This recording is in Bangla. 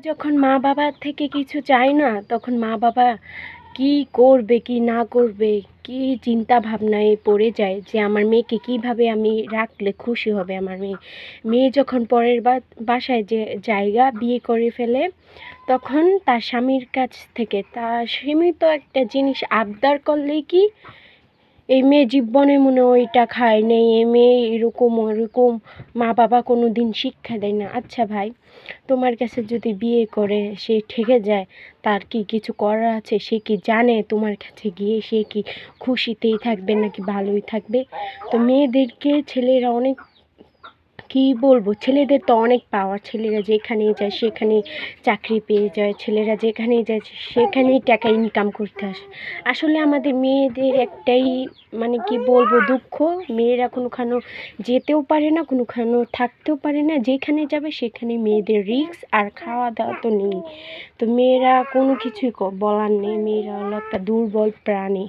যখন মা বাবার থেকে কিছু চায় না, তখন মা বাবা কি করবে কি না করবে, কি চিন্তা ভাবনায় পড়ে যায় যে আমার মেয়েকে কিভাবে আমি রাখলে খুশি হবে আমার মেয়ে। মেয়ে যখন পরের বাসায় যে জায়গা বিয়ে করে ফেলে, তখন তার স্বামীর কাছ থেকে তার সীমিত একটা জিনিস আবদার করলেই কি এই মেয়ে জীবনে মনে ওইটা খায় নেই, এই মেয়ে এরকম ওরকম মা বাবা কোনো দিন শিক্ষা দেয় না। আচ্ছা ভাই, তোমার কাছে যদি বিয়ে করে সে ঠেকে যায়, তার কি কিছু করার আছে? সে কি জানে তোমার কাছে গিয়ে সে কি খুশিতেই থাকবে নাকি ভালোই থাকবে? তো মেয়েদেরকে ছেলেরা অনেক, কি বলবো, ছেলেদের তো অনেক পাওয়ার। ছেলেরা যেখানেই যায় সেখানেই চাকরি পেয়ে যায়, ছেলেরা যেখানেই যায় সেখানেই টাকা ইনকাম করতে আসে। আসলে আমাদের মেয়েদের একটাই, মানে কি বলবো, দুঃখ, মেয়েরা কোনোখানো যেতেও পারে না, কোনোখানো থাকতেও পারে না। যেখানে যাবে সেখানে মেয়েদের রিস্ক আর খাওয়া দাওয়া তো নেই। তো মেয়েরা কোনো কিছুই বলার নেই, মেয়েরা হলো একটা দুর্বল প্রাণী।